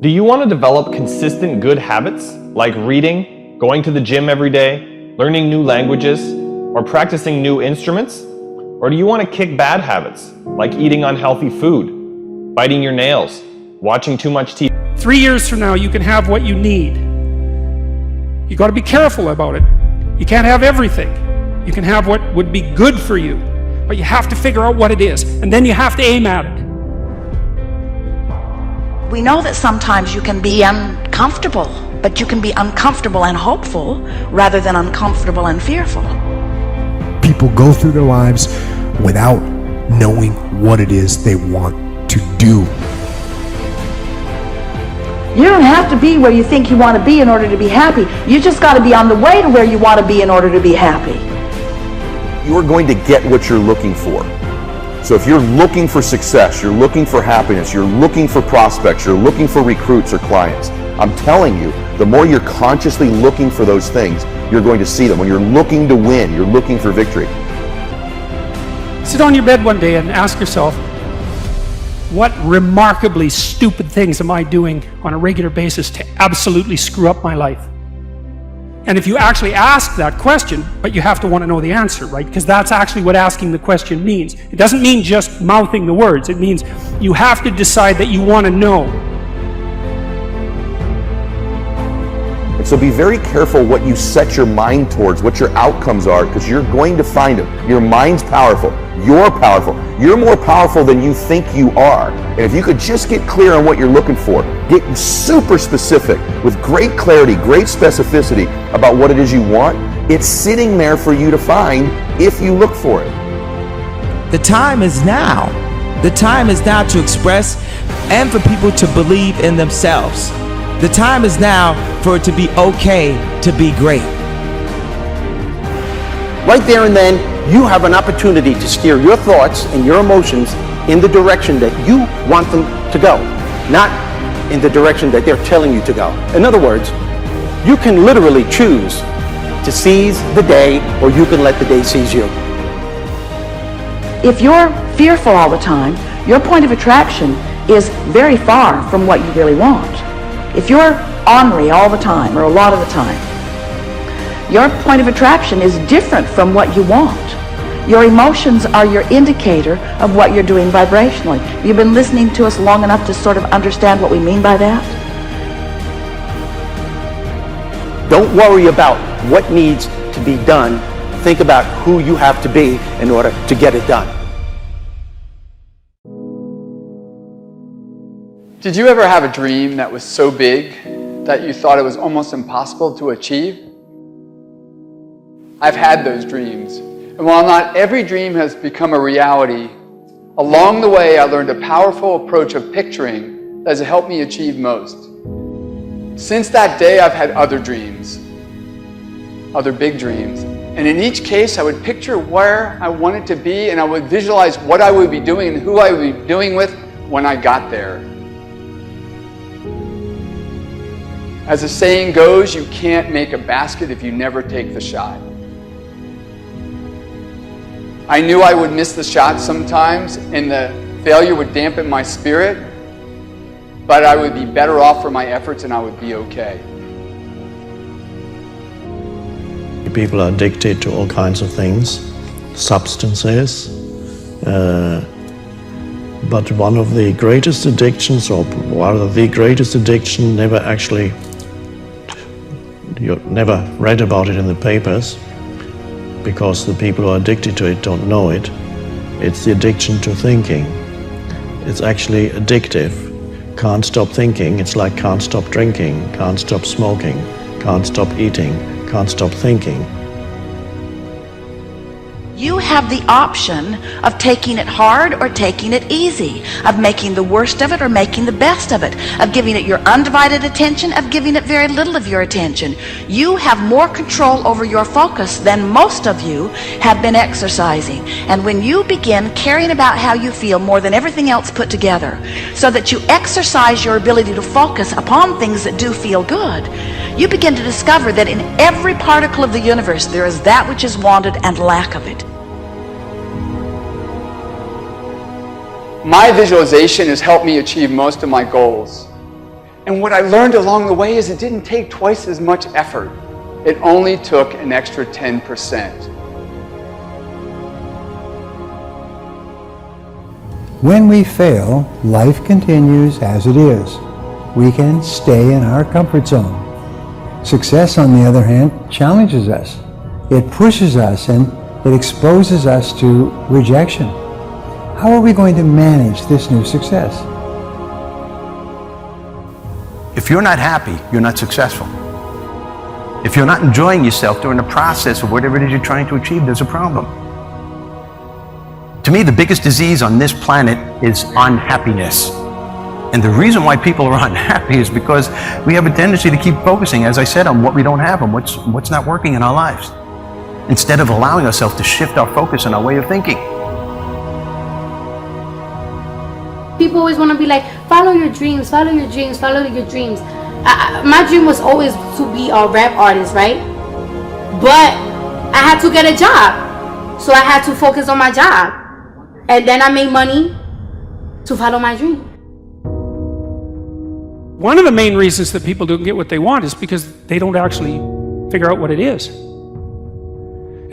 Do you want to develop consistent good habits like reading, going to the gym every day, learning new languages, or practicing new instruments? Or do you want to kick bad habits like eating unhealthy food, biting your nails, watching too much TV? 3 years from now, you can have what you need. You got to be careful about it. You can't have everything. You can have what would be good for you, but you have to figure out what it is, and then you have to aim at it. We know that sometimes you can be uncomfortable, but you can be uncomfortable and hopeful rather than uncomfortable and fearful. People go through their lives without knowing what it is they want to do. You don't have to be where you think you want to be in order to be happy. You just got to be on the way to where you want to be in order to be happy. You're going to get what you're looking for. So if you're looking for success, you're looking for happiness, you're looking for prospects, you're looking for recruits or clients, I'm telling you, the more you're consciously looking for those things, you're going to see them. When you're looking to win, you're looking for victory. Sit on your bed one day and ask yourself, what remarkably stupid things am I doing on a regular basis to absolutely screw up my life? And if you actually ask that question, but you have to want to know the answer, right? Because that's actually what asking the question means. It doesn't mean just mouthing the words. It means you have to decide that you want to know. And so be very careful what you set your mind towards, what your outcomes are, because you're going to find them. Your mind's powerful. You're powerful. You're more powerful than you think you are. And if you could just get clear on what you're looking for, get super specific with great clarity, great specificity about what it is you want, it's sitting there for you to find if you look for it. The time is now. The time is now to express and for people to believe in themselves. The time is now for it to be okay to be great. Right there and then, you have an opportunity to steer your thoughts and your emotions in the direction that you want them to go, not in the direction that they're telling you to go. In other words, you can literally choose to seize the day, or you can let the day seize you. If you're fearful all the time, your point of attraction is very far from what you really want. If you're ornery all the time, or a lot of the time, your point of attraction is different from what you want. Your emotions are your indicator of what you're doing vibrationally. You've been listening to us long enough to sort of understand what we mean by that? Don't worry about what needs to be done. Think about who you have to be in order to get it done. Did you ever have a dream that was so big that you thought it was almost impossible to achieve? I've had those dreams. And while not every dream has become a reality, along the way I learned a powerful approach of picturing that has helped me achieve most. Since that day, I've had other dreams, other big dreams. And in each case, I would picture where I wanted to be, and I would visualize what I would be doing and who I would be doing with when I got there. As the saying goes, you can't make a basket if you never take the shot. I knew I would miss the shot sometimes, and the failure would dampen my spirit, but I would be better off for my efforts and I would be okay. People are addicted to all kinds of things, substances, but one of the greatest addictions, or rather the greatest addiction, you never read about it in the papers, because the people who are addicted to it don't know it. It's the addiction to thinking. It's actually addictive. Can't stop thinking. It's like can't stop drinking, can't stop smoking, can't stop eating, can't stop thinking. You have the option of taking it hard or taking it easy, of making the worst of it or making the best of it, of giving it your undivided attention, of giving it very little of your attention. You have more control over your focus than most of you have been exercising. And when you begin caring about how you feel more than everything else put together, so that you exercise your ability to focus upon things that do feel good, you begin to discover that in every particle of the universe there is that which is wanted and lack of it. My visualization has helped me achieve most of my goals. And what I learned along the way is it didn't take twice as much effort. It only took an extra 10%. When we fail, life continues as it is. We can stay in our comfort zone. Success, on the other hand, challenges us. It pushes us and it exposes us to rejection. How are we going to manage this new success? If you're not happy, you're not successful. If you're not enjoying yourself during the process of whatever it is you're trying to achieve, there's a problem. To me, the biggest disease on this planet is unhappiness. And the reason why people are unhappy is because we have a tendency to keep focusing, as I said, on what we don't have and what's not working in our lives, instead of allowing ourselves to shift our focus and our way of thinking. People always want to be like, follow your dreams, follow your dreams, follow your dreams. My dream was always to be a rap artist, right? But I had to get a job. So I had to focus on my job. And then I made money to follow my dream. One of the main reasons that people don't get what they want is because they don't actually figure out what it is.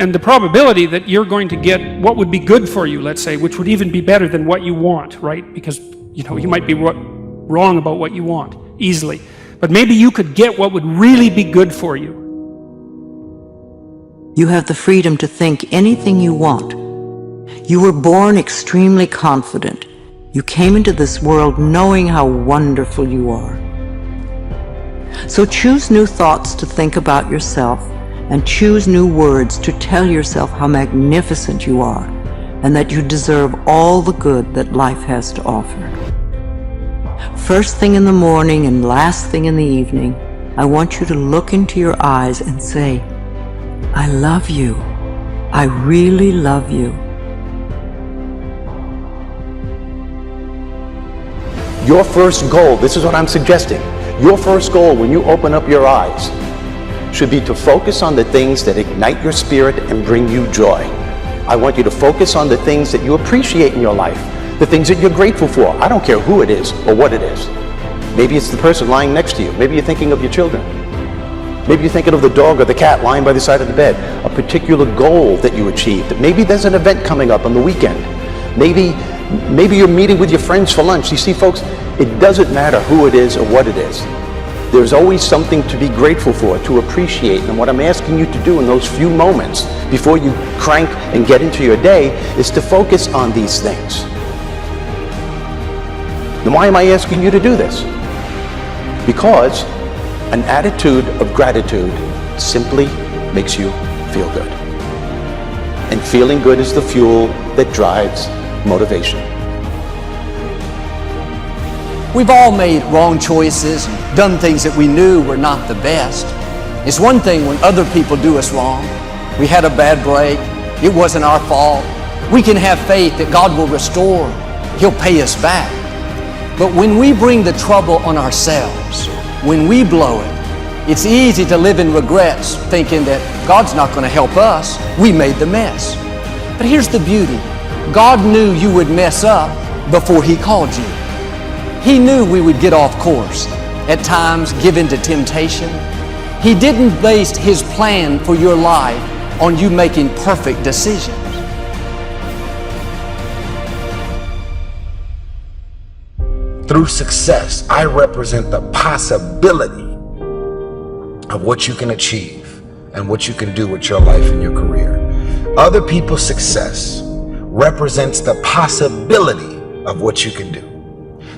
And the probability that you're going to get what would be good for you, let's say, which would even be better than what you want, right? Because, you know, you might be wrong about what you want easily. But maybe you could get what would really be good for you. You have the freedom to think anything you want. You were born extremely confident. You came into this world knowing how wonderful you are. So choose new thoughts to think about yourself, and choose new words to tell yourself how magnificent you are, and that you deserve all the good that life has to offer. First thing in the morning and last thing in the evening, I want you to look into your eyes and say, I love you. I really love you. Your first goal, this is what I'm suggesting, your first goal when you open up your eyes should be to focus on the things that ignite your spirit and bring you joy. I want you to focus on the things that you appreciate in your life, the things that you're grateful for. I don't care who it is or what it is. Maybe it's the person lying next to you. Maybe you're thinking of your children. Maybe you're thinking of the dog or the cat lying by the side of the bed. A particular goal that you achieved. Maybe there's an event coming up on the weekend. Maybe you're meeting with your friends for lunch. You see, folks, it doesn't matter who it is or what it is. There's always something to be grateful for, to appreciate. And what I'm asking you to do in those few moments before you crank and get into your day is to focus on these things. Then why am I asking you to do this? Because an attitude of gratitude simply makes you feel good. And feeling good is the fuel that drives motivation. We've all made wrong choices and done things that we knew were not the best. It's one thing when other people do us wrong. We had a bad break. It wasn't our fault. We can have faith that God will restore. He'll pay us back. But when we bring the trouble on ourselves, when we blow it, it's easy to live in regrets, thinking that God's not going to help us. We made the mess. But here's the beauty. God knew you would mess up before He called you. He knew we would get off course, at times give in to temptation. He didn't base His plan for your life on you making perfect decisions. Through success, I represent the possibility of what you can achieve and what you can do with your life and your career. Other people's success represents the possibility of what you can do.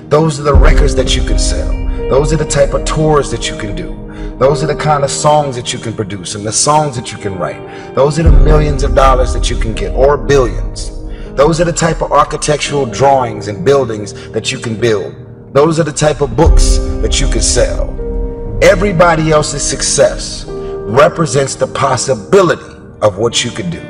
Those are the records that you can sell. Those are the type of tours that you can do. Those are the kind of songs that you can produce and the songs that you can write. Those are the millions of dollars that you can get, or billions. Those are the type of architectural drawings and buildings that you can build. Those are the type of books that you can sell. Everybody else's success represents the possibility of what you can do.